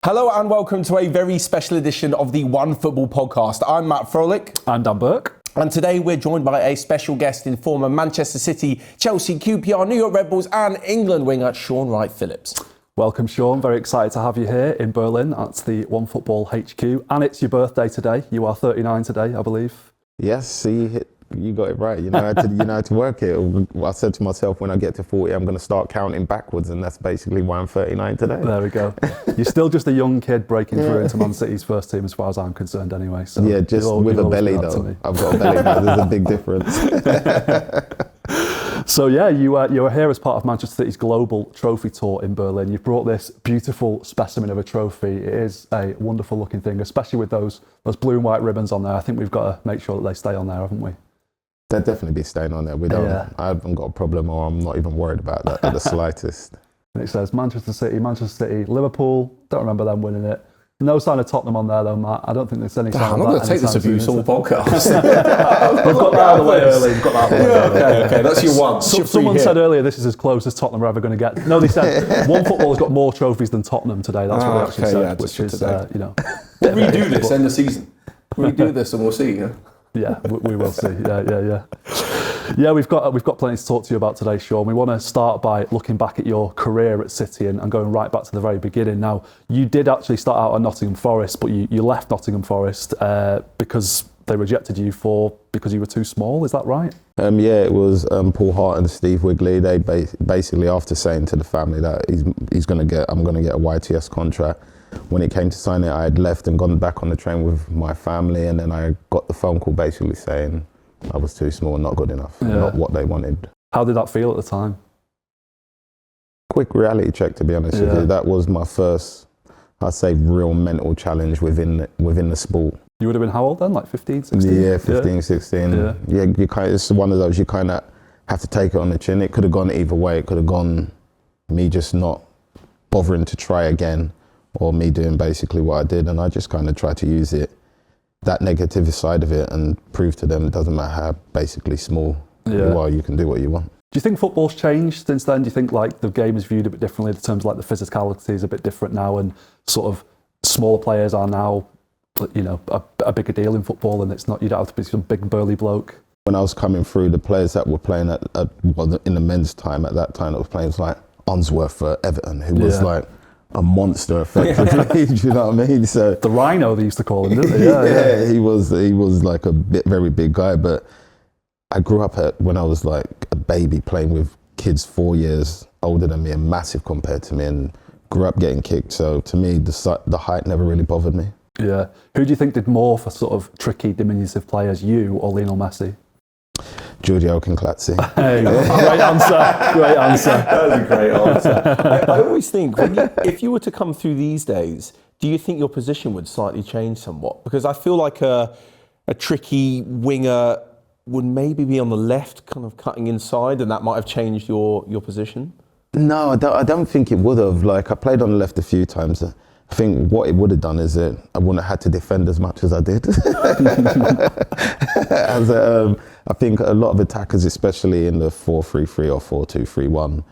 Hello and welcome to a very special edition of the OneFootball podcast. I'm Matt Frohlich. And I'm Burke. And today we're joined by a special guest in former Manchester City, Chelsea, QPR, New York Red Bulls and England winger Shaun Wright-Phillips. Welcome, Shaun. Very excited to have you here in Berlin at the OneFootball HQ. And it's your birthday today. You are 39 today, I believe. Yes, see, you got it right. You know how to work it. I said to myself, when I get to 40, I'm going to start counting backwards, and that's basically why I'm 39 today. There we go. You're still just a young kid breaking through into Man City's first team, as far as I'm concerned, anyway. So yeah, just with a belly, though. I've got a belly now. There's a big difference. So yeah, you were here as part of Manchester City's global trophy tour in Berlin. You've brought this beautiful specimen of a trophy. It is a wonderful looking thing, especially with those blue and white ribbons on there. I think we've got to make sure that they stay on there, haven't we? They'll definitely be staying on there. I haven't got a problem, or I'm not even worried about that at the slightest. And it says Manchester City, Liverpool. Don't remember them winning it. No sign of Tottenham on there though, Matt. I don't think there's any sign of that. I'm not going to take this abuse on the podcast. We've got that out of the way early. Okay, that's your one. Someone said earlier this is as close as Tottenham are ever going to get. No, they said OneFootball has got more trophies than Tottenham today. That's what they actually said, yeah, which is, We'll redo this end of season. Redo this and we'll see. Yeah, we will see. Yeah, we've got plenty to talk to you about today, Shaun. We want to start by looking back at your career at City and going right back to the very beginning. Now, you did actually start out at Nottingham Forest, but you left Nottingham Forest because they rejected you because you were too small. Is that right? Yeah, it was Paul Hart and Steve Wigley. They basically, after saying to the family that I'm going to get a YTS contract. When it came to sign it, I had left and gone back on the train with my family, and then I got the phone call basically saying I was too small and not good enough, not what they wanted. How did that feel at the time? Quick reality check, to be honest with you. That was my first, I'd say, real mental challenge within the sport. You would have been how old then, like 15, 16? Yeah, 15, 16. Yeah, it's one of those, you kind of have to take it on the chin. It could have gone either way. It could have gone me just not bothering to try again, or me doing basically what I did, and I just kind of tried to use that negative side of it and prove to them it doesn't matter how basically small you are, you can do what you want. Do you think football's changed since then? Do you think like the game is viewed a bit differently in terms of like the physicality is a bit different now, and sort of smaller players are now, a bigger deal in football, and it's not, you don't have to be some big burly bloke? When I was coming through, the players that were playing in the men's time at that time that was playing was like Unsworth for Everton, who was like a monster, effectively. Do you know what I mean? So the Rhino, they used to call him, didn't they? Yeah, he was like a very big guy. But I grew up when I was like a baby playing with kids 4 years older than me and massive compared to me, and grew up getting kicked. So to me, the height never really bothered me. Yeah. Who do you think did more for sort of tricky, diminutive players, you or Lionel Messi? Giorgio Conclatzi. Hey, great answer. That was a great answer. I always think, if you were to come through these days, do you think your position would slightly change somewhat? Because I feel like a tricky winger would maybe be on the left, kind of cutting inside, and that might have changed your position? No, I don't think it would have. Like, I played on the left a few times. I think what it would have done is that I wouldn't have had to defend as much as I did. I think a lot of attackers, especially in the 4-3-3 or 4-2-3-1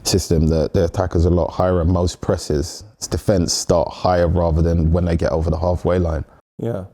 system, the attackers are a lot higher, and most presses, defence start higher rather than when they get over the halfway line. Yeah.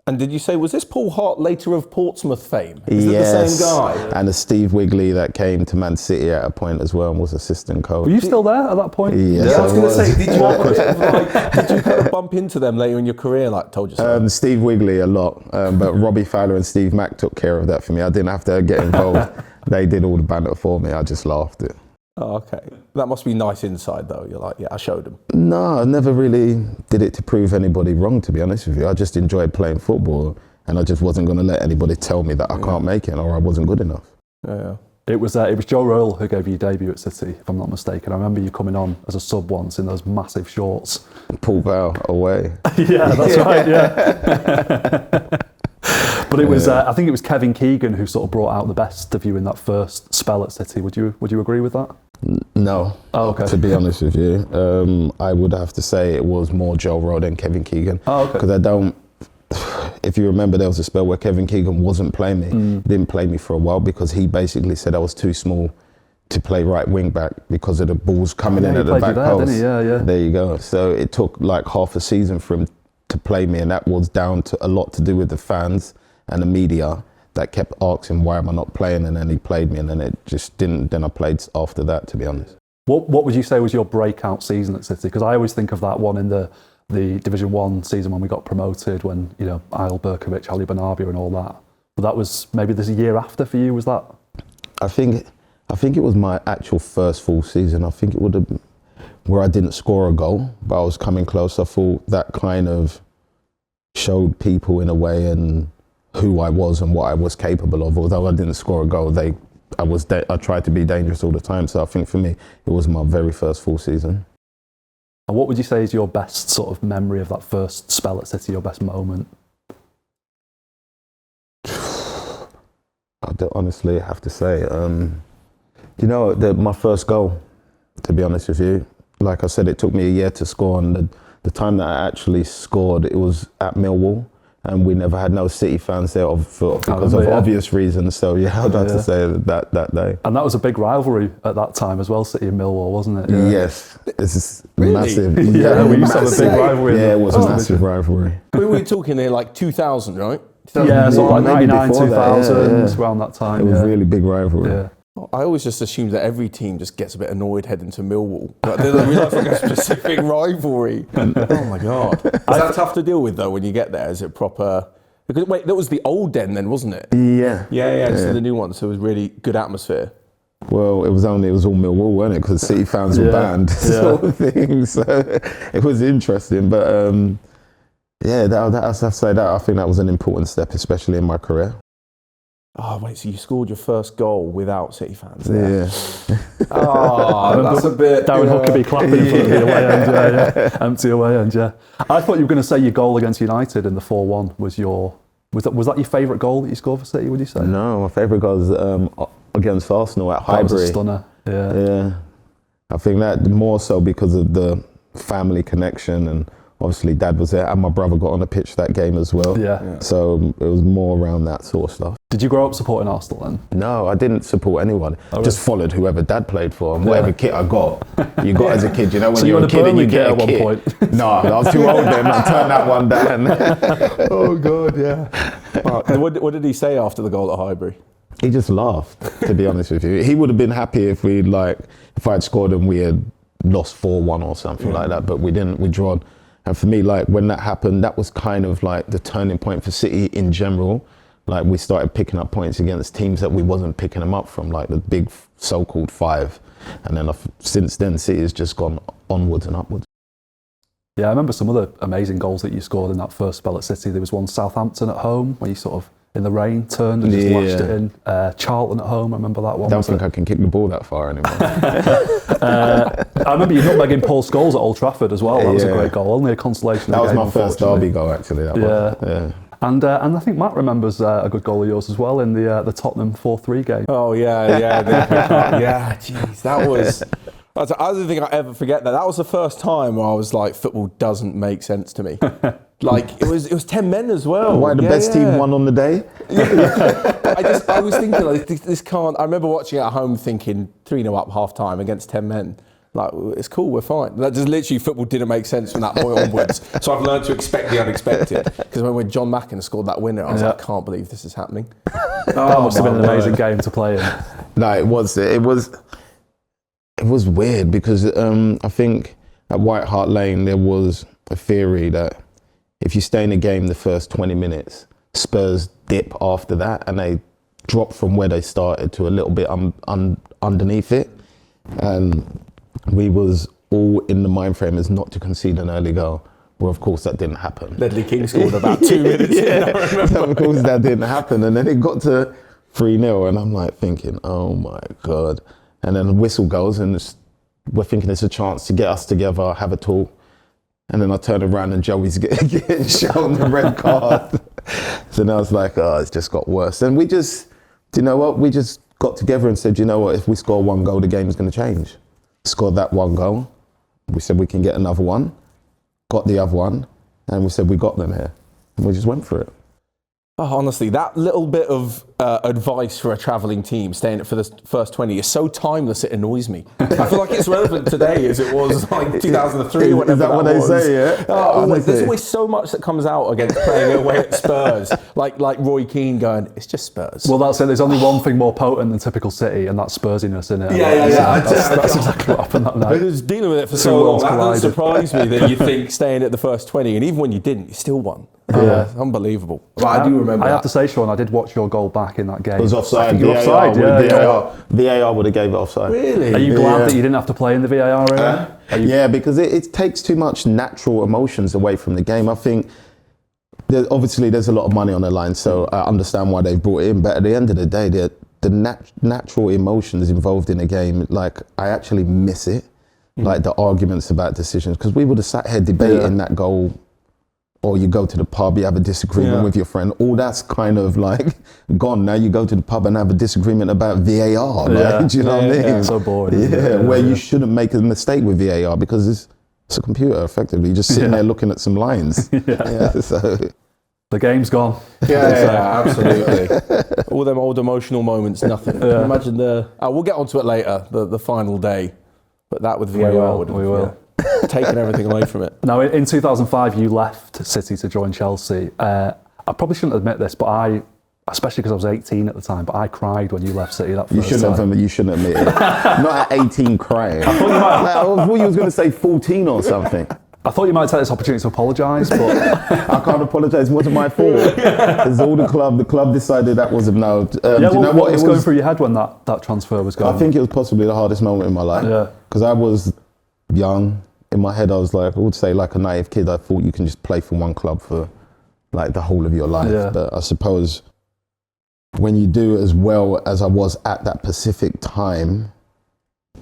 And did you say, was this Paul Hart later of Portsmouth fame? Is it the same guy? And the Steve Wigley that came to Man City at a point as well and was assistant coach. Were you still there at that point? Yes, I was going to say, did you kind of bump into them later in your career, like told you so? Steve Wigley a lot, but Robbie Fowler and Steve Mack took care of that for me. I didn't have to get involved. They did all the banter for me. I just laughed it. Oh, okay. That must be nice inside, though. You're like, yeah, I showed them. No, I never really did it to prove anybody wrong, to be honest with you. I just enjoyed playing football, and I just wasn't going to let anybody tell me that I can't make it or I wasn't good enough. Yeah. It was Joe Royle who gave you your debut at City, if I'm not mistaken. I remember you coming on as a sub once in those massive shorts. Paul Val away. Yeah, that's right, yeah. But it was, I think it was Kevin Keegan who sort of brought out the best of you in that first spell at City. Would you agree with that? No. Oh, okay. To be honest with you, I would have to say it was more Joe Royle than Kevin Keegan. Oh, okay. Because if you remember, there was a spell where Kevin Keegan wasn't playing me. Didn't play me for a while because he basically said I was too small to play right wing back because of the balls coming in he at the played back you there, post. didn't he? Yeah. There you go. So it took like half a season for him to play me, and that was down to a lot to do with the fans and the media that kept asking why am I not playing, and then he played me, and then it just didn't. Then I played after that, to be honest. What would you say was your breakout season at City? Because I always think of that one in the Division 1 season when we got promoted, when, you know, Burke, Ali Benarbia and all that. But that was maybe this year after for you, was that? I think it was my actual first full season. I think it would have been where I didn't score a goal, but I was coming close. I thought that kind of showed people in a way and who I was and what I was capable of. Although I didn't score a goal, I tried to be dangerous all the time. So I think for me, it was my very first full season. And what would you say is your best sort of memory of that first spell at City, your best moment? I don't honestly have to say, my first goal, to be honest with you, like I said, it took me a year to score, and the time that I actually scored, it was at Millwall, and we never had no City fans there because of obvious reasons. So yeah, I'd have to say that day. And that was a big rivalry at that time as well, City and Millwall, wasn't it? Yeah. Yes, it's really? massive. Yeah, we used to have a big rivalry. Yeah, it was a massive rivalry. We were talking here like 2000, right? Yeah, so like maybe 99, before 2000, around that time. It was really big rivalry. Yeah. I always just assumed that every team just gets a bit annoyed heading to Millwall. But they don't realise like a specific rivalry. Oh my God. Is that tough to deal with though when you get there? Is it proper? Because wait, that was the old Den then, wasn't it? Yeah. Yeah. So the new one, so it was really good atmosphere. Well, it was all Millwall, wasn't it? Because City fans were banned, sort of thing. So it was interesting. But I think that was an important step, especially in my career. Oh, wait, so you scored your first goal without City fans there? Yeah. Oh, that's a bit... Darren Huckabee clapping in front of the away end, yeah. Empty away end, yeah. I thought you were going to say your goal against United in the 4-1 was that your favourite goal that you scored for City, would you say? No, my favourite goal was against Arsenal at Highbury. That was a stunner, yeah. Yeah. I think that more so because of the family connection, and obviously Dad was there, and my brother got on the pitch that game as well. Yeah. So it was more around that sort of stuff. Did you grow up supporting Arsenal then? No, I didn't support anyone. Just followed whoever Dad played for, and whatever kit I got. You got as a kid, you know, when So you're a kid and you get a one kit. point. No, I was too old then. I turned that one down. Oh God, yeah. What did he say after the goal at Highbury? He just laughed, to be honest with you. He would have been happy if if I'd scored and we had lost 4-1 or something like that, but we didn't. We drawn. And for me, like when that happened, that was kind of like the turning point for City in general. Like we started picking up points against teams that we wasn't picking them up from, like the big so-called five. And then since then, City has just gone onwards and upwards. Yeah, I remember some other amazing goals that you scored in that first spell at City. There was one Southampton at home where you sort of, in the rain, turned and just lashed it in. Charlton at home, I remember that one. I don't think I can kick the ball that far anymore. I remember you nutmegging Paul Scholes at Old Trafford as well. That was a great goal. Only a consolation. That was my first derby goal, actually. Yeah. And I think Matt remembers a good goal of yours as well in the Tottenham 4-3 game. Oh yeah. Yeah, jeez, that was... I don't think I ever forget that. That was the first time where I was like, football doesn't make sense to me. Like, it was 10 men as well. Why the best team won on the day? I was thinking, like, this can't... I remember watching it at home thinking 3-0 up half time against 10 men. Like, it's cool, we're fine. That just literally, football didn't make sense from that point onwards. So I've learned to expect the unexpected. Because when John Mackin scored that winner, I was like, I can't believe this is happening. That must have been an amazing game to play in. No, it was weird because I think at White Hart Lane there was a theory that if you stay in the game the first 20 minutes, Spurs dip after that and they drop from where they started to a little bit underneath it. And we was all in the mind frame as not to concede an early goal. Well, of course, that didn't happen. Ledley King scored about 2 minutes in. So of course, that didn't happen. And then it got to 3-0 and I'm like thinking, oh my God. And then the whistle goes and we're thinking it's a chance to get us together, have a talk. And then I turn around and Joey's getting shown the red card. So now it's like, oh, it's just got worse. And we just, do you know what? We just got together and said, you know what? If we score one goal, the game's going to change. Scored that one goal. We said we can get another one. Got the other one. And we said we got them here. And we just went for it. Oh, honestly, that little bit of advice for a travelling team, staying for the first 20, is so timeless it annoys me. I feel like it's relevant today as it was like 2003 or whatever. Is that what was. they say, yeah? There's always so much that comes out against playing away at Spurs. like Roy Keane going, it's just Spurs. Well, that's it. There's only one thing more potent than typical City, and that's Spursiness, isn't it? Yeah. That's exactly what happened that night. I was dealing with it for so long. That doesn't surprise me that you think staying at the first 20, and even when you didn't, you still won. Unbelievable. But I do remember. I have to say, Sean, I did watch your goal back in that game. It was offside. You were offside, VAR would have gave it offside. Really? Are you glad that you didn't have to play in the VAR area? Yeah, because it takes too much natural emotions away from the game. I think obviously there's a lot of money on the line, so I understand why they've brought it in. But at the end of the day, the natural emotions involved in a game, like I actually miss it. Like the arguments about decisions, because we would have sat here debating that goal. Or you go to the pub, you have a disagreement with your friend. All that's kind of like gone. Now you go to the pub and have a disagreement about VAR. Do you know what I mean? Yeah. So boring. Where you shouldn't make a mistake with VAR because it's a computer, effectively. You're just sitting there looking at some lines. So the game's gone. Yeah, absolutely. All them old emotional moments, nothing. Can you imagine we'll get onto it later, the final day. But that with VAR would have taken everything away from it. Now, in 2005, you left City to join Chelsea. I probably shouldn't admit this, but especially because I was 18 at the time, but I cried when you left City that first time. You shouldn't admit it. Not at 18 crying. I thought you was going to say 14 or something. I thought you might take this opportunity to apologise, but I can't apologise. It wasn't my fault. It's all the club. The club decided that wasn't no. What was going through your head when that transfer was going? I think it was possibly the hardest moment in my life. Because I was young. In my head, I was like, I would say like a naive kid, I thought you can just play for one club for like the whole of your life. Yeah. But I suppose when you do as well as I was at that specific time,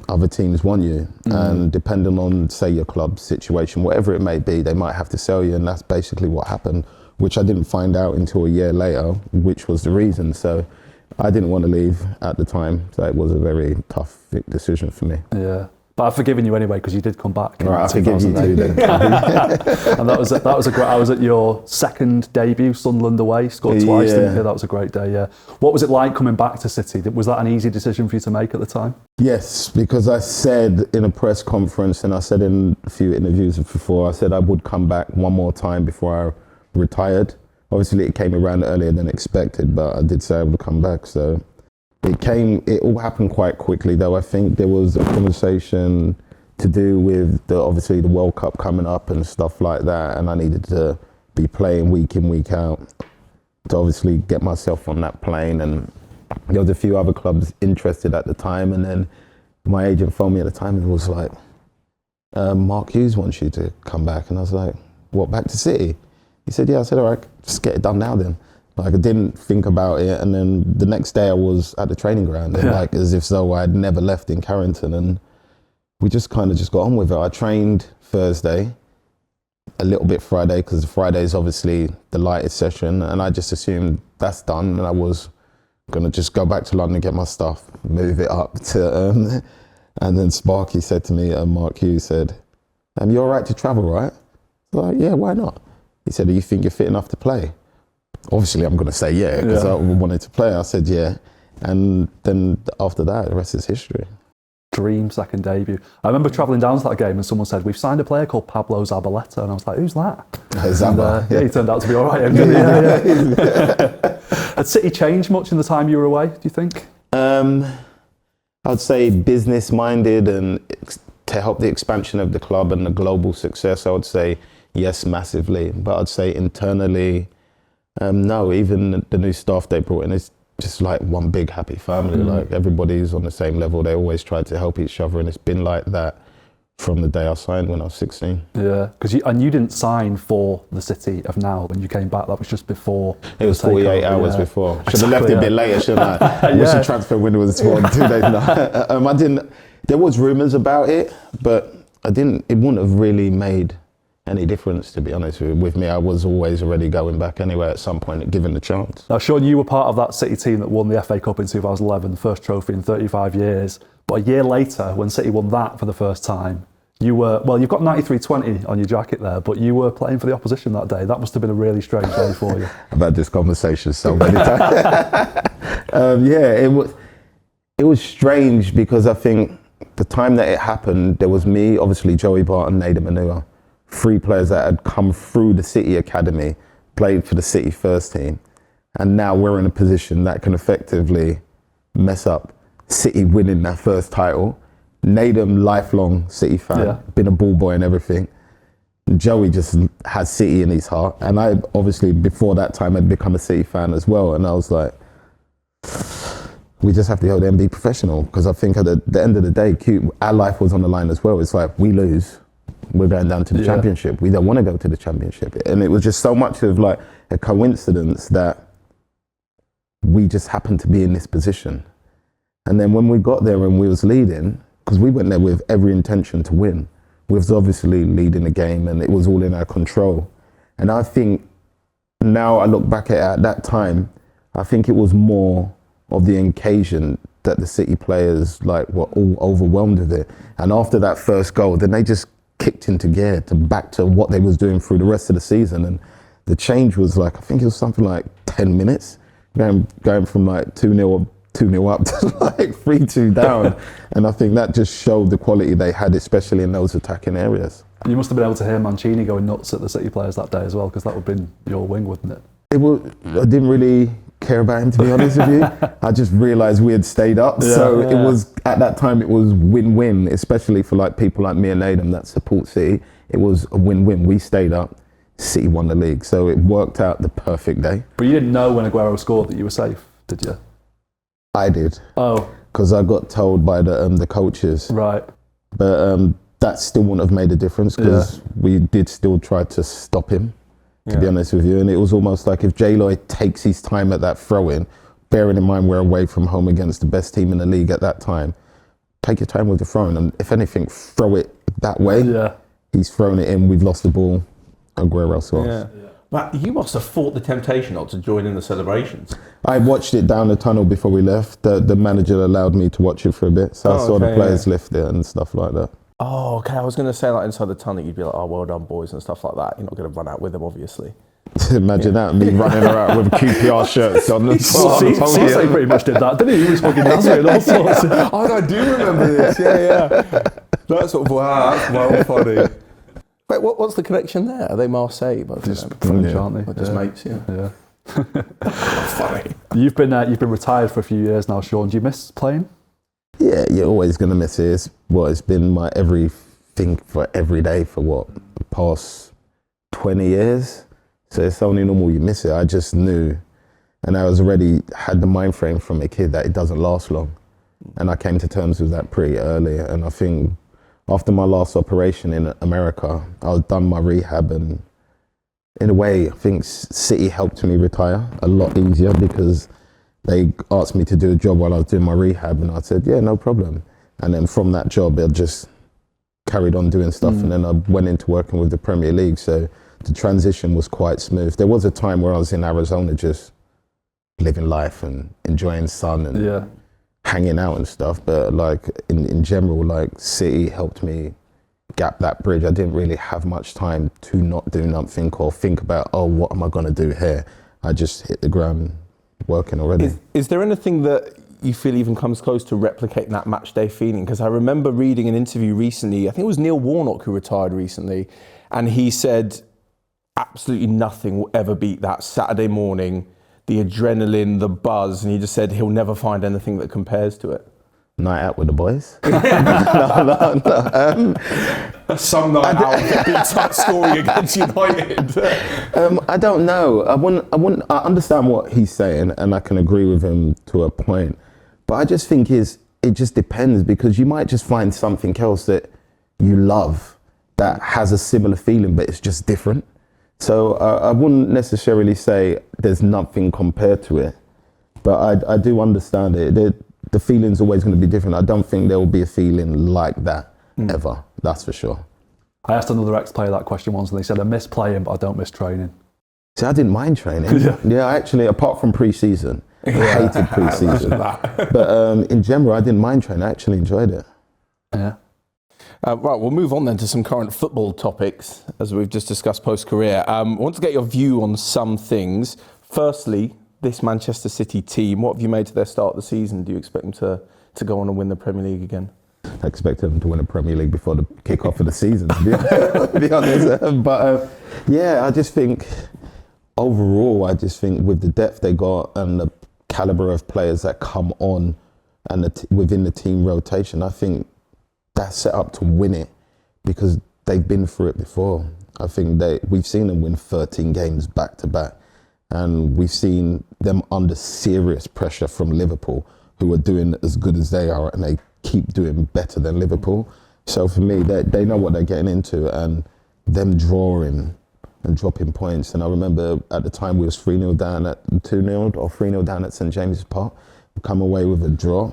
other teams want you. And depending on, say, your club's situation, whatever it may be, they might have to sell you. And that's basically what happened, which I didn't find out until a year later, which was the reason. So I didn't want to leave at the time. So it was a very tough decision for me. Yeah. But I've forgiven you anyway because you did come back. Right, I forgive you too then. And that was a great. I was at your second debut, Sunderland away, scored twice. Didn't you? That was a great day. Yeah. What was it like coming back to City? Was that an easy decision for you to make at the time? Yes, because I said in a press conference, and I said in a few interviews before, I said I would come back one more time before I retired. Obviously, it came around earlier than expected, but I did say I would come back. So. It all happened quite quickly though. I think there was a conversation to do with obviously the World Cup coming up and stuff like that, and I needed to be playing week in, week out to obviously get myself on that plane, and there was a few other clubs interested at the time, and then my agent phoned me at the time and was like, Mark Hughes wants you to come back, and I was like, what, back to City? He said, yeah. I said, all right, just get it done now then. Like I didn't think about it, and then the next day I was at the training ground, and like as if so I'd never left in Carrington, and we just kind of just got on with it. I trained Thursday, a little bit Friday, because Friday is obviously the lightest session, and I just assumed that's done, and I was gonna just go back to London, get my stuff, move it up to, and then Sparky said to me, Mark Hughes said, "You all right to travel, right?" I was like, yeah, why not? He said, "Do you think you're fit enough to play?" Obviously, I'm going to say yeah, because I wanted to play. I said yeah. And then after that, the rest is history. Dream second debut. I remember travelling down to that game and someone said, we've signed a player called Pablo Zabaleta. And I was like, who's that? Zaba. He turned out to be all right. Had City changed much in the time you were away, do you think? I'd say business-minded, and to help the expansion of the club and the global success, I would say yes, massively. But I'd say internally, no, even the new staff they brought in is just like one big happy family. Like everybody's on the same level. They always try to help each other, and it's been like that from the day I signed when I was 16. Yeah, because you didn't sign for the City of now when you came back. That was just before. It was 48 hours before. Should have left it a bit later, shouldn't I? Wish the transfer window was 2 days. I didn't. There was rumours about it, but I didn't. It wouldn't have really made any difference, to be honest with me. I was always already going back anyway at some point, given the chance. Now, Shaun, you were part of that City team that won the FA Cup in 2011, the first trophy in 35 years. But a year later, when City won that for the first time, You were, well, you've got 93-20 on your jacket there, but you were playing for the opposition that day. That must have been a really strange day for you. I've had this conversation so many times. It was strange because I think the time that it happened, there was me, obviously Joey Barton, Nader Manua, 3 players that had come through the City Academy, played for the City first team, and now we're in a position that can effectively mess up City winning their first title. Nader, lifelong City fan, been a ball boy and everything. Joey just has City in his heart, and I obviously before that time had become a City fan as well, and I was like, we just have to go there and be professional, because I think at the end of the day, our life was on the line as well. It's like, we lose, we're going down to the championship. We don't want to go to the championship. And it was just so much of like a coincidence that we just happened to be in this position. And then when we got there and we was leading, because we went there with every intention to win. We was obviously leading the game and it was all in our control. And I think now I look back at that time, I think it was more of the occasion that the City players like were all overwhelmed with it. And after that first goal, then they just kicked into gear back to what they was doing through the rest of the season. And the change was like, I think it was something like 10 minutes, going from like 2-0 up to like 3-2 down. And I think that just showed the quality they had, especially in those attacking areas. You must have been able to hear Mancini going nuts at the City players that day as well, because that would have been your wing, wouldn't it? I didn't really care about him, to be honest with you. I just realised we had stayed up. It was, at that time, it was win-win, especially for like people like me and Adam that support City. It was a win-win. We stayed up, City won the league. So it worked out the perfect day. But you didn't know when Aguero scored that you were safe, did you? I did. Oh. Because I got told by the coaches. Right. But that still wouldn't have made a difference, because we did still try to stop him, to be honest with you. And it was almost like if J-Lloyd takes his time at that throw-in, bearing in mind we're away from home against the best team in the league at that time, take your time with the throwing, and if anything, throw it that way. Yeah. He's thrown it in, we've lost the ball, Aguero scores. Yeah. Matt, you must have fought the temptation not to join in the celebrations. I watched it down the tunnel before we left. The manager allowed me to watch it for a bit, so I saw the players lift it and stuff like that. Oh, okay. I was going to say, like, inside the tunnel, you'd be like, oh, well done, boys, and stuff like that. You're not going to run out with them, obviously. Imagine that, me running around with QPR shirts on. He pretty much did that, didn't he? He was fucking Nazareth and all sorts. Oh, I do remember this. Yeah. That's sort of, wow, that's well funny. Wait, what's the connection there? Are they Marseille? Just French, aren't they? Just mates, yeah. Funny. You've been retired for a few years now, Shaun. Do you miss playing? Yeah, you're always going to miss it. It's been my everything for every day for the past 20 years. So it's only normal you miss it. I just knew, and I was already had the mind frame from a kid that it doesn't last long. And I came to terms with that pretty early. And I think after my last operation in America, I was done my rehab, and in a way, I think City helped me retire a lot easier, because they asked me to do a job while I was doing my rehab, and I said, yeah, no problem. And then from that job, I just carried on doing stuff, and then I went into working with the Premier League. So the transition was quite smooth. There was a time where I was in Arizona just living life and enjoying sun and hanging out and stuff. But like in general, like City helped me gap that bridge. I didn't really have much time to not do nothing or think about, oh, what am I going to do here? I just hit the ground working already. Is there anything that you feel even comes close to replicating that match day feeling? Because I remember reading an interview recently, I think it was Neil Warnock who retired recently, and he said absolutely nothing will ever beat that Saturday morning, the adrenaline, the buzz, and he just said he'll never find anything that compares to it. Night out with the boys? No. Some night out, big tight story against United. I don't know. I understand what he's saying, and I can agree with him to a point. But I just think it just depends, because you might just find something else that you love that has a similar feeling, but it's just different. So I wouldn't necessarily say there's nothing compared to it, but I do understand it. The feeling's always going to be different. I don't think there will be a feeling like that ever. That's for sure. I asked another ex-player that question once, and they said, I miss playing, but I don't miss training. See, I didn't mind training. Yeah, actually, apart from pre-season. I hated pre-season. But in general, I didn't mind training. I actually enjoyed it. Yeah. Right, we'll move on then to some current football topics, as we've just discussed post-career. I want to get your view on some things. Firstly, this Manchester City team, what have you made to their start of the season? Do you expect them to go on and win the Premier League again? I expect them to win the Premier League before the kick-off of the season, to be honest. But yeah, I just think, overall, with the depth they got and the calibre of players that come on and within the team rotation, I think that's set up to win it because they've been through it before. I think we've seen them win 13 games back to back, and we've seen them under serious pressure from Liverpool, who are doing as good as they are, and they keep doing better than Liverpool. So for me, they know what they're getting into, and them drawing and dropping points. And I remember at the time we was 3-0 down at 2-0 or 3-0 down at St James's Park, we come away with a draw.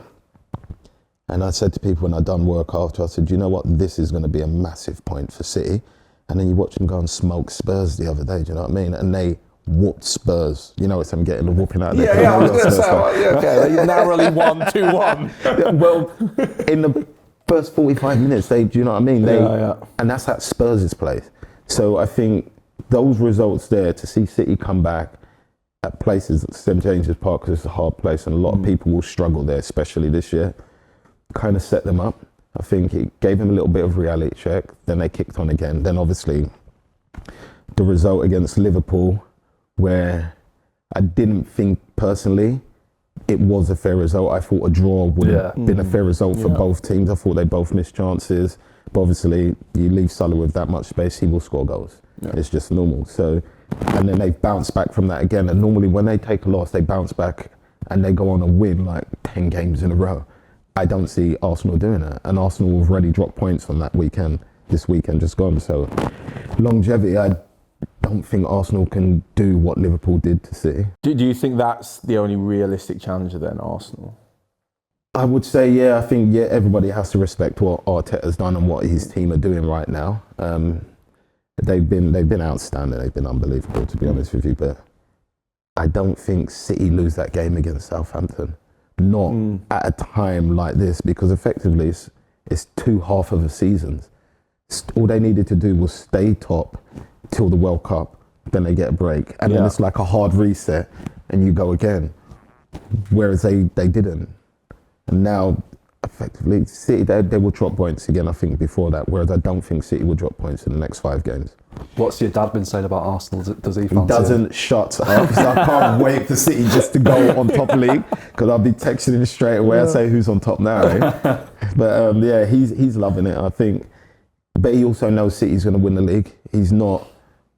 And I said to people when I done work after, I said, you know what, this is going to be a massive point for City. And then you watch them go and smoke Spurs the other day, do you know what I mean? And they whooped Spurs. You know, it's them getting the whooping out of their Yeah, I was going to say, okay, they narrowly won 2-1. Well, in the first 45 minutes, do you know what I mean? And that's at Spurs' place. So I think those results there, to see City come back at places like St James's Park, because it's a hard place and a lot of people will struggle there, especially this year, kind of set them up. I think it gave them a little bit of reality check. Then they kicked on again. Then obviously the result against Liverpool, where I didn't think personally it was a fair result. I thought a draw would have been a fair result for both teams. I thought they both missed chances. But obviously you leave Salah with that much space, he will score goals. Yeah. It's just normal. So, and then they bounce back from that again. And normally when they take a loss, they bounce back and they go on and win like 10 games in a row. I don't see Arsenal doing that. And Arsenal have already dropped points from that weekend, this weekend just gone. So longevity, I don't think Arsenal can do what Liverpool did to City. Do you think that's the only realistic challenger then, Arsenal? I would say, yeah, I think, yeah, everybody has to respect what Arteta's done and what his team are doing right now. They've been outstanding. They've been unbelievable, to be honest with you. But I don't think City lose that game against Southampton. Not at a time like this, because effectively it's two half of a seasons. All they needed to do was stay top till the World Cup, then they get a break, and then it's like a hard reset, and you go again. Whereas they didn't, and now effectively City they will drop points again. I think before that, whereas I don't think City will drop points in the next 5 games. What's your dad been saying about Arsenal? Does he fancy He doesn't shut up. So I can't wait for City just to go on top league, because I'll be texting him straight away. I say, who's on top now? Eh? But yeah, he's loving it, I think. But he also knows City's going to win the league. He's not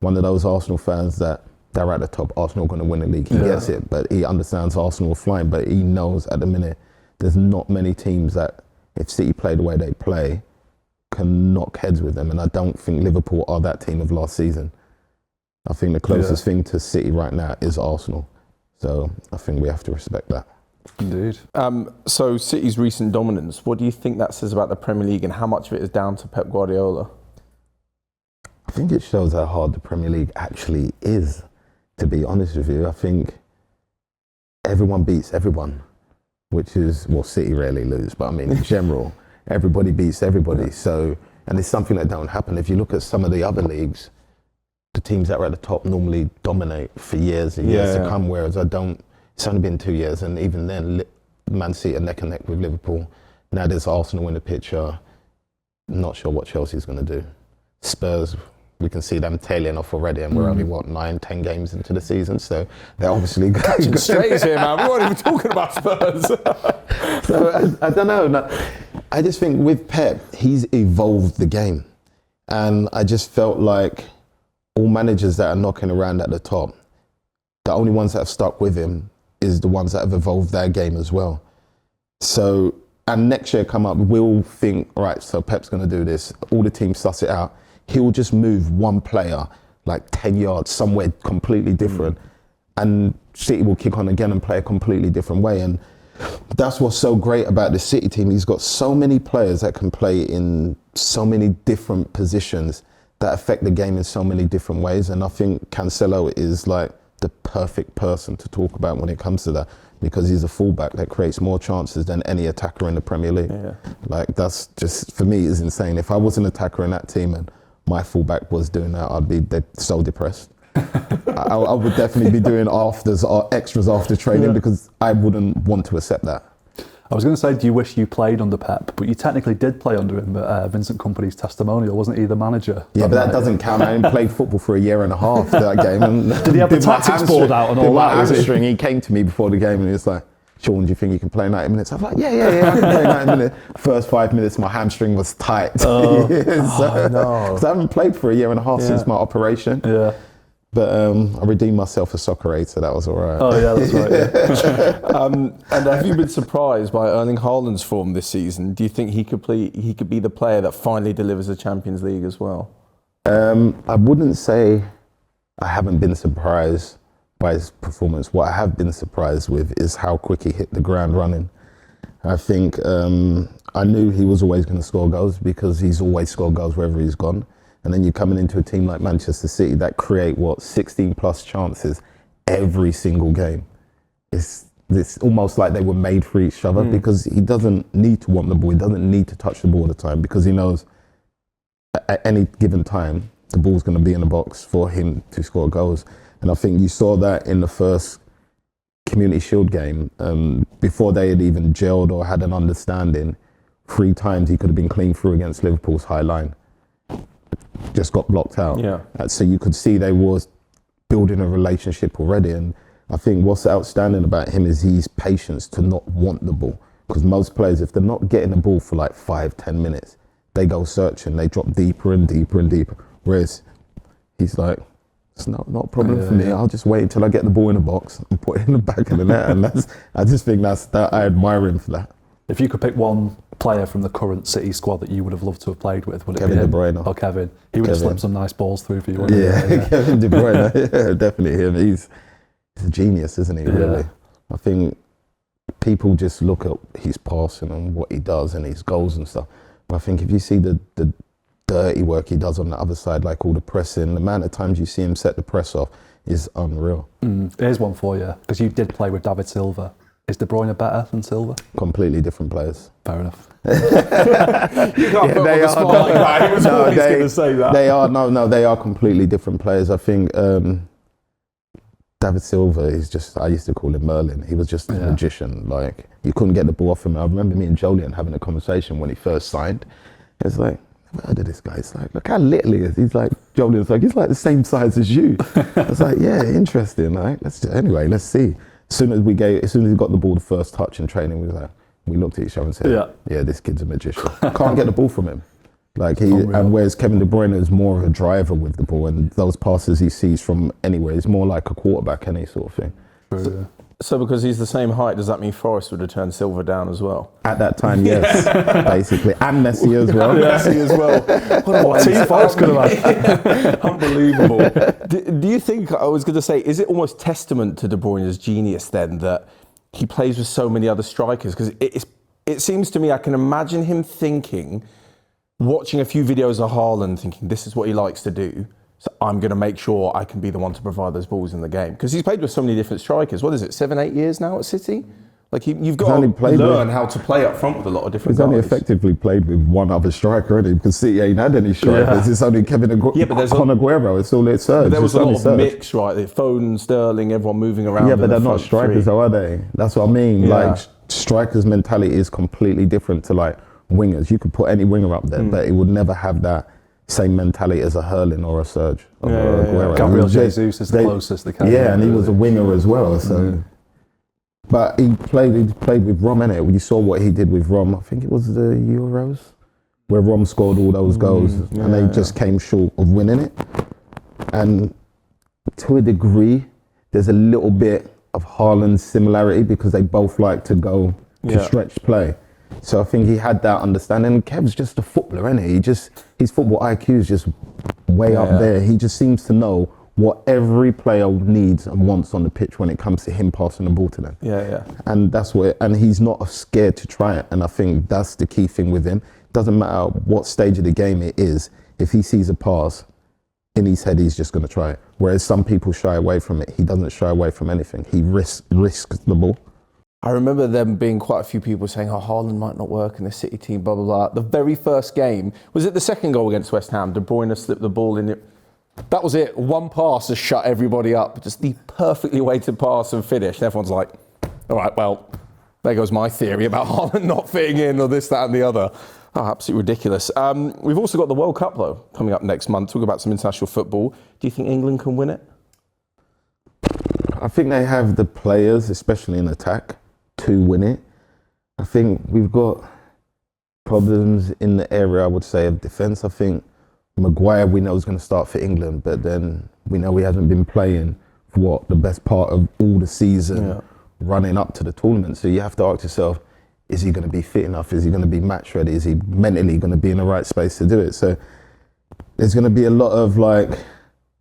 one of those Arsenal fans that they're at the top, Arsenal going to win the league. He gets it, but he understands Arsenal are flying. But he knows at the minute there's not many teams that, if City play the way they play, can knock heads with them. And I don't think Liverpool are that team of last season. I think the closest thing to City right now is Arsenal. So I think we have to respect that. Indeed. So City's recent dominance, what do you think that says about the Premier League, and how much of it is down to Pep Guardiola? I think it shows how hard the Premier League actually is, to be honest with you. I think everyone beats everyone, which is, well, City rarely lose, but I mean, in general, everybody beats everybody. Yeah. So, and it's something that don't happen. If you look at some of the other leagues, the teams that are at the top normally dominate for years and years to come, whereas it's only been 2 years, and even then, Man City are neck and neck with Liverpool. Now there's Arsenal in the picture. Not sure what Chelsea's going to do. Spurs, we can see them tailing off already, and we're only, 9-10 games into the season, so they're obviously catching strays here, man. We weren't even talking about Spurs. So I don't know. No, I just think with Pep, he's evolved the game, and I just felt like all managers that are knocking around at the top, the only ones that have stuck with him is the ones that have evolved their game as well. So, and next year come up, we'll think, right, so Pep's going to do this. All the teams suss it out. He'll just move one player like 10 yards somewhere completely different, and City will kick on again and play a completely different way. And that's what's so great about the City team. He's got so many players that can play in so many different positions that affect the game in so many different ways. And I think Cancelo is like the perfect person to talk about when it comes to that, because he's a fullback that creates more chances than any attacker in the Premier League. Yeah. Like, that's just, for me, is insane. If I was an attacker in that team and my fullback was doing that, I'd be so depressed. I would definitely be doing afters or extras after training, because I wouldn't want to accept that. I was going to say, do you wish you played under Pep? But you technically did play under him at Vincent Kompany's testimonial, wasn't he the manager? Yeah, but that doesn't count. I didn't play football for a year and a half that game. And did he have the tactics board out and all that? Hamstring. He came to me before the game and he was like, Shaun, do you think you can play 90 minutes? I'm like, yeah, I can play 90 minutes. First 5 minutes, my hamstring was tight. No. Because I haven't played for a year and a half since my operation. Yeah. But I redeemed myself as Soccer Aid, so that was all right. Oh, yeah, that's right. Yeah. And have you been surprised by Erling Haaland's form this season? Do you think he could be the player that finally delivers the Champions League as well? I wouldn't say I haven't been surprised by his performance. What I have been surprised with is how quick he hit the ground running. I think I knew he was always going to score goals, because he's always scored goals wherever he's gone. And then you're coming into a team like Manchester City that create 16 plus chances every single game. It's almost like they were made for each other, because he doesn't need to want the ball. He doesn't need to touch the ball all the time, because he knows at any given time the ball's going to be in the box for him to score goals. And I think you saw that in the first Community Shield game, before they had even gelled or had an understanding. 3 times he could have been clean through against Liverpool's high line. Just got blocked out. Yeah. So you could see they was building a relationship already. And I think what's outstanding about him is his patience to not want the ball. Because most players, if they're not getting the ball for like 5-10 minutes, they go searching, they drop deeper and deeper and deeper. Whereas he's like, it's not a problem for me. I'll just wait until I get the ball in the box and put it in the back of the net. And I just think that I admire him for that. If you could pick one player from the current City squad that you would have loved to have played with, would it Kevin be him? De Bruyne. Or Kevin? He would have slipped some nice balls through for you, wouldn't he? Yeah, Kevin De Bruyne. Yeah, definitely him. He's a genius, isn't he, really? Yeah. I think people just look at his passing and what he does and his goals and stuff. But I think if you see the dirty work he does on the other side, like all the pressing, the amount of times you see him set the press off is unreal. Here's one for you, because you did play with David Silva. Is De Bruyne better than Silva? Completely different players. Fair enough. You can't put on the spot like that. He was always going to say that. They are completely different players. I think David Silva is just, I used to call him Merlin. He was just a magician. Like, you couldn't get the ball off him. I remember me and Jolien having a conversation when he first signed. It's like, I've heard of this guy. It's like, look how little he is. He's like, Jolien's like, he's like the same size as you. I was like, yeah, interesting. Like, let's see. As soon as he got the ball the first touch in training, we looked at each other and said, yeah, this kid's a magician. Can't get the ball from him. Like and whereas Kevin De Bruyne is more of a driver with the ball, and those passes he sees from anywhere is more like a quarterback, any sort of thing. So because he's the same height, does that mean Forrest would have turned Silva down as well? At that time, yes, basically. And Messi as well. Messi as well. What team Forrest could have had. Unbelievable. Do you think, I was going to say, is it almost testament to De Bruyne's genius then that he plays with so many other strikers? Because it seems to me, I can imagine him thinking, watching a few videos of Haaland, thinking this is what he likes to do. So I'm going to make sure I can be the one to provide those balls in the game. Because he's played with so many different strikers. What is it, 7-8 years now at City? Like you've got to learn how to play up front with a lot of different guys. He's only effectively played with one other striker, hasn't he? Because City ain't had any strikers. It's only Kevin Aguero. It's all it serves. But there was a lot of mix, right? Foden, Sterling, everyone moving around. Yeah, but they're not strikers, though, are they? That's what I mean. Yeah. Like strikers' mentality is completely different to like wingers. You could put any winger up there, but it would never have that same mentality as a Haaland or a Serge or Aguero. Gabriel Jesus is the closest they can. Yeah, and he was a winger as well. So, but he played with Rom, innit? You saw what he did with Rom. I think it was the Euros where Rom scored all those goals, and they just came short of winning it. And to a degree, there's a little bit of Haaland's similarity because they both like to go to stretch play. So I think he had that understanding. Kev's just a footballer, isn't he? His football IQ is just way up there. He just seems to know what every player needs and wants on the pitch when it comes to him passing the ball to them. And that's and he's not scared to try it. And I think that's the key thing with him. Doesn't matter what stage of the game it is, if he sees a pass in his head, he's just going to try it. Whereas some people shy away from it. He doesn't shy away from anything. He risks the ball. I remember them being quite a few people saying, Haaland might not work in the City team, blah, blah, blah. The very first game, was it the second goal against West Ham? De Bruyne slipped the ball in it. That was it. One pass to shut everybody up. Just the perfectly weighted pass and finish. And everyone's like, all right, well, there goes my theory about Haaland not fitting in or this, that and the other. Oh, absolutely ridiculous. We've also got the World Cup, though, coming up next month. Talk about some international football. Do you think England can win it? I think they have the players, especially in attack, to win it. I think we've got problems in the area, I would say, of defence. I think Maguire, we know, is going to start for England, but then we know he hasn't been playing for the best part of all the season running up to the tournament. So you have to ask yourself, is he going to be fit enough? Is he going to be match ready? Is he mentally going to be in the right space to do it? So there's going to be a lot of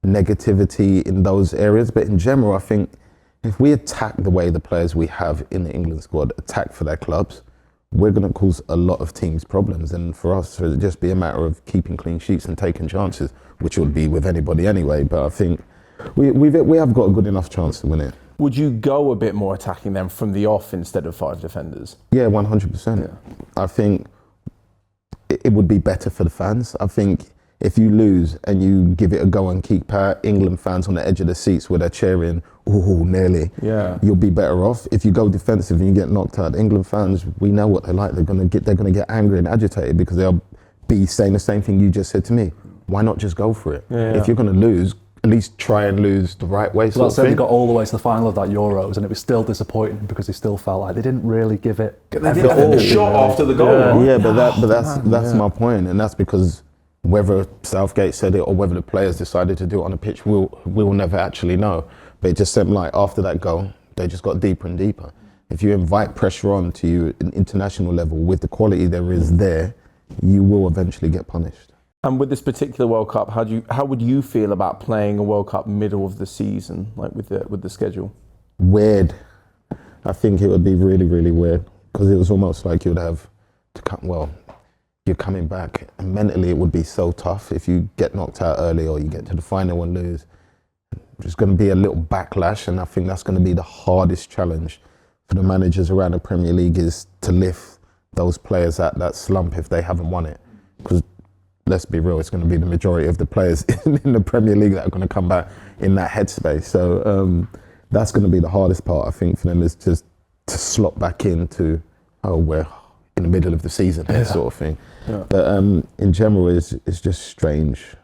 negativity in those areas. But in general, I think if we attack the way the players we have in the England squad attack for their clubs, we're going to cause a lot of teams problems. And for us, it'll just be a matter of keeping clean sheets and taking chances, which would be with anybody anyway. But I think we have got a good enough chance to win it. Would you go a bit more attacking them from the off instead of 5 defenders? Yeah, 100%. Yeah. I think it would be better for the fans. I think if you lose and you give it a go and keep England fans on the edge of the seats where they're cheering, ooh, nearly, you'll be better off. If you go defensive and you get knocked out, England fans, we know what they're like. They're gonna get angry and agitated because they'll be saying the same thing you just said to me. Why not just go for it? If you're gonna lose, at least try and lose the right way. So that's it. They got all the way to the final of that Euros, and it was still disappointing because they still felt like they didn't really give it. They didn't have the shot after the goal. Yeah, but that's my point, and that's because whether Southgate said it or whether the players decided to do it on the pitch, we'll never actually know. But it just seemed like after that goal, they just got deeper and deeper. If you invite pressure on to you at an international level with the quality there is there, you will eventually get punished. And with this particular World Cup, how would you feel about playing a World Cup middle of the season, like with the schedule? Weird. I think it would be really, really weird because it was almost like you would have to come. Well, you're coming back, and mentally it would be so tough if you get knocked out early or you get to the final and lose. There's going to be a little backlash, and I think that's going to be the hardest challenge for the managers around the Premier League is to lift those players out that slump if they haven't won it. Because let's be real, it's going to be the majority of the players in the Premier League that are going to come back in that headspace. So that's going to be the hardest part, I think, for them is just to slot back into, we're in the middle of the season, sort of thing. Yeah. But in general, it's just strange,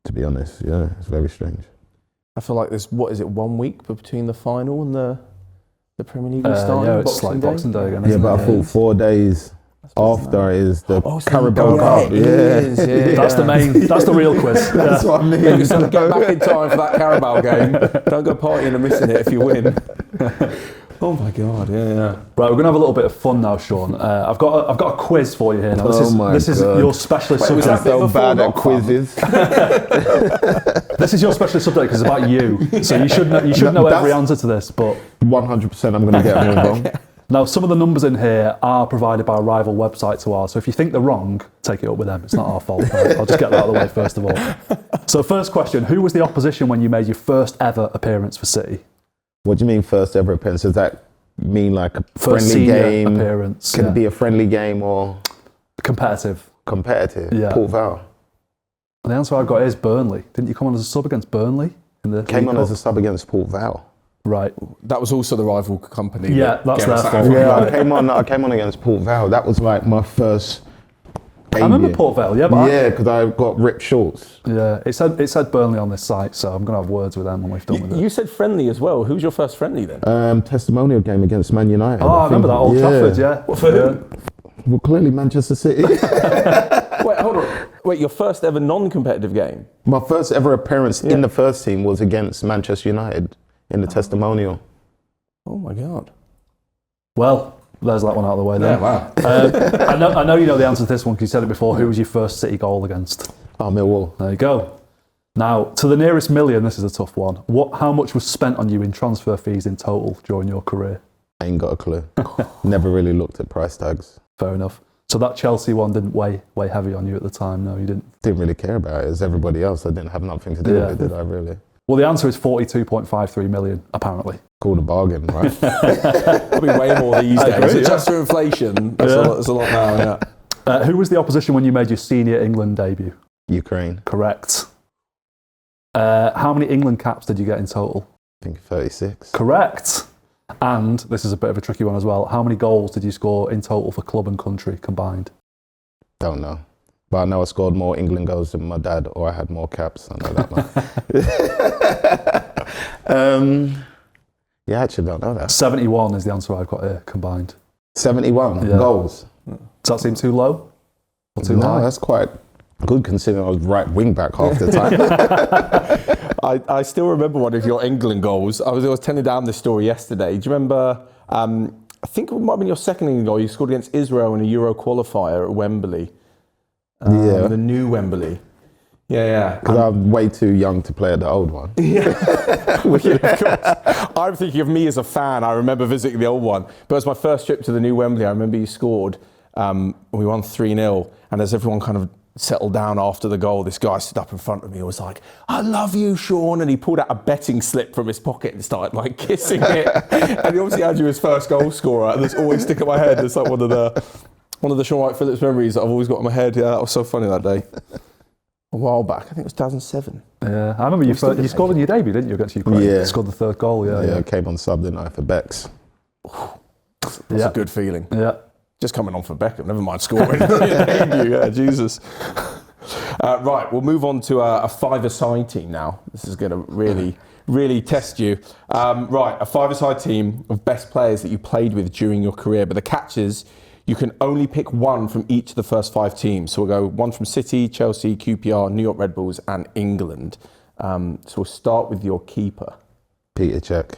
to be honest. Yeah, it's very strange. I feel like there's, 1 week between the final and the Premier League starting? Yeah, it's like Boxing Day again. Yeah, but I thought 4 days after is the Carabao Cup. That's the real quiz. That's what I mean. So get back in time for that Carabao game. Don't go partying and missing it if you win. Oh my God, yeah. Right, we're gonna have a little bit of fun now, Shaun. I've got a quiz for you here now. This is your specialist subject. I'm so bad at quizzes. This is your specialist subject because it's about you. So you should know every answer to this, but 100% I'm gonna get them wrong. Now, some of the numbers in here are provided by a rival website to ours, so if you think they're wrong, take it up with them. It's not our fault. Right? I'll just get that out of the way first of all. So first question, who was the opposition when you made your first ever appearance for City? What do you mean first ever appearance? Does that mean like a first friendly game? Appearance. Can it be a friendly game or? Competitive. Yeah. Port Vale. And the answer I've got is Burnley. Didn't you come on as a sub against Burnley? Came on as a sub against Port Vale. Right. That was also the rival company. Yeah, that's their fault. Yeah, I came on against Port Vale. That was like my first I remember Port Vale, because I got ripped shorts. Yeah, it said Burnley on this site, so I'm going to have words with them when we've done with it. You said friendly as well. Who's your first friendly then? Testimonial game against Man United. Oh, I remember that, Old Trafford, yeah. What for who? Well, clearly Manchester City. Wait, hold on. Wait, your first ever non-competitive game? My first ever appearance in the first team was against Manchester United in the testimonial. Oh my God. Well, there's that one out of the way there. Yeah, wow. I know you know the answer to this one because you said it before. Who was your first City goal against? Millwall. There you go. Now, to the nearest million, this is a tough one. How much was spent on you in transfer fees in total during your career? I ain't got a clue. Never really looked at price tags. Fair enough. So that Chelsea one didn't weigh heavy on you at the time, no, you didn't? Didn't really care about it as everybody else. I didn't have nothing to do with it, did I really? Well, the answer is 42.53 million, apparently. Called a bargain, right? Probably way more these days. agree, yeah. Just for inflation, that's a lot now, yeah. Who was the opposition when you made your senior England debut? Ukraine. Correct. How many England caps did you get in total? I think 36. Correct. And this is a bit of a tricky one as well. How many goals did you score in total for club and country combined? Don't know. But I know I scored more England goals than my dad, or I had more caps. I know that one. Yeah, I actually don't know that. 71 is the answer I've got here, combined. 71 Yeah. goals. Does that seem too low? Or too No, high? that's quite good considering I was right wing back half the time. I still remember one of your England goals. I was telling down this story yesterday. Do you remember, I think it might have been your second England goal, you scored against Israel in a Euro qualifier at Wembley. Yeah. The new Wembley. Yeah. Because I'm way too young to play at the old one. Yeah, of course. I'm thinking of me as a fan. I remember visiting the old one. But it was my first trip to the new Wembley. I remember you scored. We won 3-0. And as everyone kind of settled down after the goal, this guy stood up in front of me and was like, "I love you, Shaun." And he pulled out a betting slip from his pocket and started like kissing it. And he obviously had you as first goal scorer. And it's always stuck in my head. It's like one of the Shaun Wright-Phillips memories that I've always got in my head. Yeah, that was so funny that day. A while back, I think it was 2007. Yeah, I remember you scored in your debut, didn't you, against Ukraine? Yeah. You scored the third goal, Yeah, I came on sub, didn't I, for Bex. That's a good feeling. Yeah. Just coming on for Beckham, never mind scoring. Yeah, Jesus. Right, we'll move on to a five-a-side team now. This is going to really test you. Right, a five-a-side team of best players that you played with during your career. But the catch is, you can only pick one from each of the first five teams. So we'll go one from City, Chelsea, QPR, New York Red Bulls, and England. So we'll start with your keeper. Peter Cech.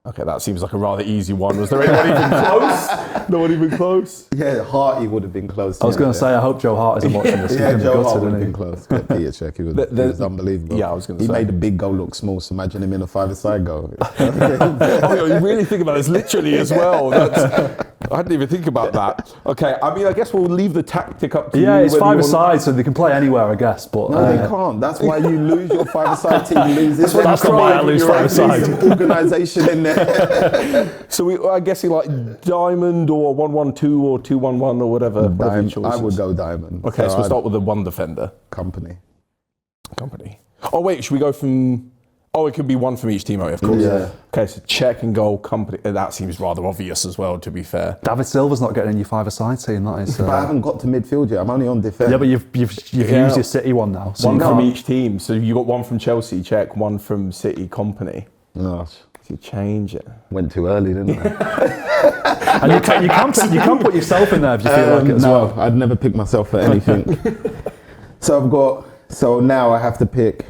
Okay, that seems like a rather easy one. Was there anyone even close? No one even close? Yeah, Harty would have been close. I was going to say, I hope Joe Hart isn't watching this. Yeah, He's Joe gutted, Hart would isn't have he? been close. Yeah, Peter Cech, he was unbelievable. Yeah, I was going to say. say. He made a big goal look small, so imagine him in a five-a-side goal. Oh, you really think about this literally as well. I hadn't even think about that. Okay, I mean, I guess we'll leave the tactic up to you. Yeah, it's whether you want- five-a-side, so they can play anywhere, I guess. But No, they can't. That's why you lose your five-a-side team. You lose this. That's not why I lose five-a-side. Some organisation in there. So I guess you like diamond or 1-1-2 or 2-1-1 or whatever. Whatever your choice I would is. go diamond. Okay, so we'll start with the one defender. Company. Oh wait, should we go from? Oh, it could be one from each team, of course. Yeah. Okay, so Czech and goal, Company. That seems rather obvious as well, to be fair. David Silva's not getting in your five-a-side team. That is. But I haven't got to midfield yet. I'm only on defence. Yeah, but you've used your City one now. So One you from can't- each team. So you got one from Chelsea, Czech, one from City, Company. No, So you change it. went too early, didn't I? And you can put yourself in there if you feel like it as well. I'd never pick myself for anything. So now I have to pick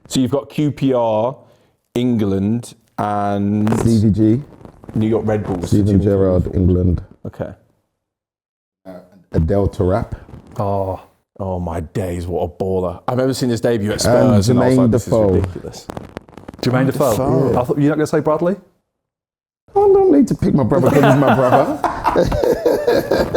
So you've got QPR, England, and CVG, New York Red Bulls. Steven Gerrard, England, Okay. Adel Tarap, Oh my days, what a baller. I've ever seen his debut at Spurs and I was Jermaine like, Defoe. this is ridiculous. Jermaine Defoe. Defoe. I thought you're not going to say Bradley? I don't need to pick my brother because he's my brother.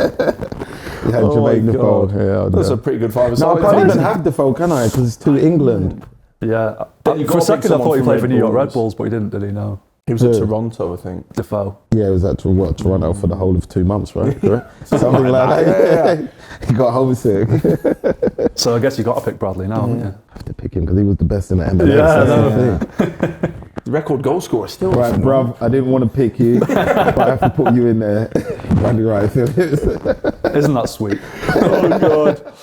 Yeah, Jermaine my Defoe. God. Yeah, That's a pretty good five-a-side. no, I can't team. even have Defoe, can I? Because it's too England. Yeah. Then you For a gotta pick second, I thought someone he from played Red for New York Red Bulls. Bulls, but he didn't, did he? No. He was at Yeah. Toronto, I think. Defoe. Yeah, it was at Toronto for the whole of 2 months, right? Correct? Something like that. Yeah. He got homesick. So I guess you got to pick Bradley now, haven't you? I have to pick him because he was the best in the MLS. Yeah, That's the thing. The record goal scorer still. Right, bruv, I didn't want to pick you, but I have to put you in there. Bradley Wright-Phillips. Isn't that sweet? Oh God.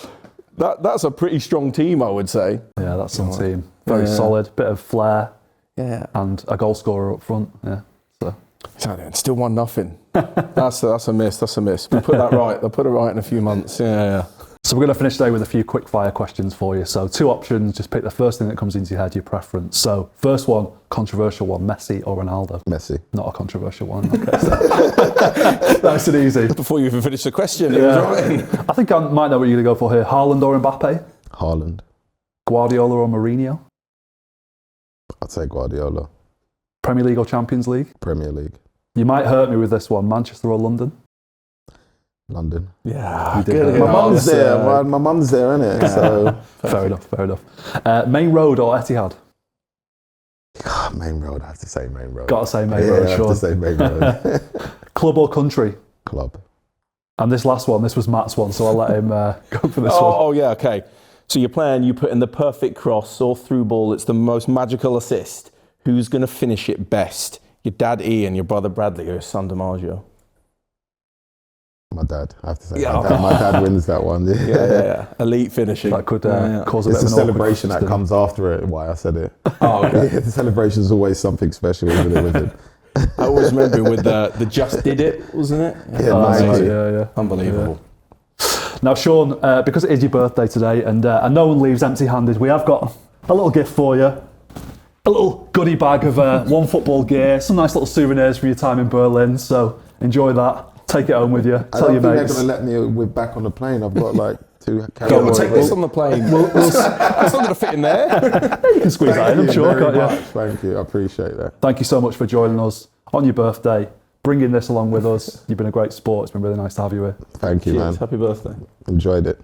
That's a pretty strong team, I would say. Yeah, that's some team. Very solid, bit of flair, Yeah. and a goal scorer up front. Yeah. So Exactly, and still 1-0. That's a miss. That's a miss. We'll put that right. They'll put it right in a few months. Yeah. So we're going to finish today with a few quick fire questions for you. So 2 options, just pick the first thing that comes into your head, your preference. So first one, controversial one, Messi or Ronaldo? Messi. Not a controversial one. Okay, so nice and easy. Before you even finish the question, it was right. I think I might know what you're going to go for here. Haaland or Mbappe? Haaland. Guardiola or Mourinho? I'd say Guardiola. Premier League or Champions League? Premier League. You might hurt me with this one, Manchester or London? London. Yeah. did My mum's Yes, there. My mum's there, innit? So Fair enough. Main Road or Etihad? Main road, I have to say main road. Got to say main Yeah, road, I have Shaun. to say main road. Club or country? Club. And this last one, this was Matt's one, so I'll let him go for this one. Oh, yeah, okay. So you're playing, you put in the perfect cross or through ball, it's the most magical assist. Who's going to finish it best? Your dad Ian, your brother Bradley, or your son DiMaggio? My dad, I have to say. Yeah. My dad wins that one. Yeah. Elite finishing. That could cause a It's bit the of an awkward celebration that distance. comes after it, why I said it. Oh, okay. The celebration is always something special, isn't it, with it? I always remember with the Just Did It, wasn't it? Yeah, Oh, nice. right, yeah. Unbelievable. Now, Shaun, because it is your birthday today and no one leaves empty-handed, we have got a little gift for you. A little goodie bag of OneFootball gear, some nice little souvenirs for your time in Berlin, so enjoy that. Take it home with you. I Tell don't your think mates. they're going to let me back on the plane. I've got like 2 carry We'll take this on the plane. It's not going to fit in there. You can squeeze that in, I'm sure, can't you? Thank you, I appreciate that. Thank you so much for joining us on your birthday, bringing this along with us. You've been a great sport. It's been really nice to have you here. Thank you, Cheers. man. Happy birthday. Enjoyed it.